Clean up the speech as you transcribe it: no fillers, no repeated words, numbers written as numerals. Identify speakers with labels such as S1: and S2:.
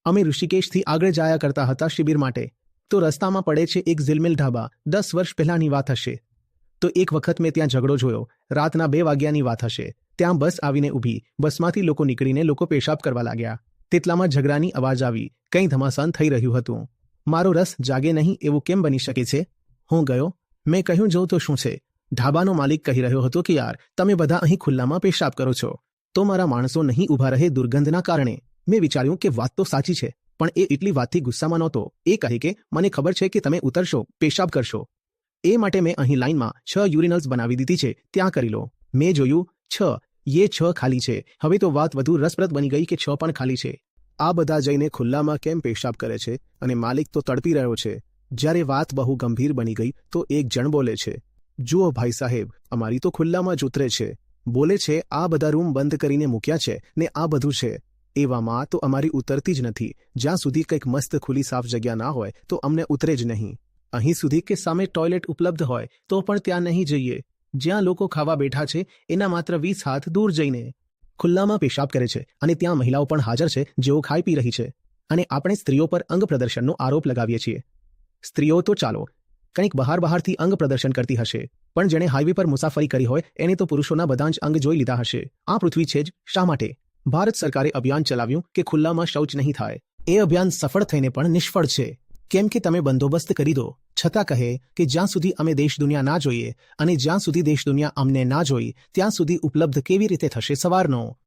S1: અમે ઋષિકેશથી આગળ જાયા કરતા હતા શિબિર માટે, તો રસ્તામાં પડે છે એક ઝિલમિલ ઢાબા. 10 વર્ષ પહેલાંની વાત હશે. તો એક વખત મેં ત્યાં ઝઘડો જોયો. રાતના 2 વાગ્યાની વાત હશે. ત્યાં બસ આવીને ઊભી. બસમાંથી લોકો નીકળીને લોકો પેશાબ કરવા લાગ્યા. તેટલામાં ઝઘડાની અવાજ આવી. કંઈ ધમાસાન થઈ રહ્યું હતું. મારો રસ જાગે નહીં એવું કેમ બની શકે છે? હું ગયો. મેં કહ્યું જોઉં તો શું છે. ઢાબાનો માલિક કહી રહ્યો હતો કે યાર તમે બધા અહીં ખુલ્લામાં પેશાબ કરો છો, તો મારા માણસો નહીં ઊભા રહે દુર્ગંધના કારણે. મેં વિચાર્યું કે વાત તો સાચી છે, પણ એ એટલી વાતથી ગુસ્સામાં નહોતો. એ કહે કે મને ખબર છે કે તમે ઉતરશો, પેશાબ કરશો, એ માટે મેં અહીં લાઇનમાં 6 યુરિનલ્સ બનાવી દીધી છે, ત્યાં કરી લો. મેં જોયું 6 ખાલી છે. હવે તો વાત વધુ રસપ્રદ બની ગઈ કે 6 પણ ખાલી છે. આ બધા જઈને ખુલ્લામાં કેમ પેશાબ કરે છે અને માલિક તો તડપી રહ્યો છે. જ્યારે વાત બહુ ગંભીર બની ગઈ તો એક જણ બોલે છે, જુઓ ભાઈ સાહેબ, અમારી તો ખુલ્લામાં જ ઉતરે છે. બોલે છે આ બધા રૂમ બંધ કરીને મૂક્યા છે ને આ બધું છે. એવામાં તો અમારી ઉતરતી જ નથી. જ્યાં સુધી કંઈક મસ્ત ખુલ્લી સાફ જગ્યા ના હોય તો અમને ઉતરે જ નહીં. અહીં સુધી કે સામે ટોયલેટ ઉપલબ્ધ હોય તો પણ ત્યાં નહીં જઈએ. જ્યાં લોકો ખાવા બેઠા છે એના માત્ર 20 હાથ દૂર જઈને ખુલ્લામાં પેશાબ કરે છે, અને ત્યાં મહિલાઓ પણ હાજર છે જેઓ ખાઈ પી રહી છે. અને આપણે સ્ત્રીઓ પર અંગ પ્રદર્શનનો આરોપ લગાવીએ છીએ. સ્ત્રીઓ તો ચાલો કંઈક બહારથી અંગ પ્રદર્શન કરતી હશે, પણ જેણે હાઈવે પર મુસાફરી કરી હોય એને તો પુરુષોના બધા જ અંગ જોઈ લીધા હશે. આ પૃથ્વી છે જ શા માટે? ભારત સરકારે અભિયાન ચલાવ્યું કે ખુલ્લામાં શૌચ નહીં થાય. એ અભિયાન સફળ થઈને પણ નિષ્ફળ છે, કેમ કે તમે બંદોબસ્ત કરી દો, છતાં કહે કે જ્યાં સુધી અમે દેશ દુનિયા ના જોઈએ અને જ્યાં સુધી દેશ દુનિયા અમને ના જોઈ ત્યાં સુધી ઉપલબ્ધ કેવી રીતે થશે સવારનો?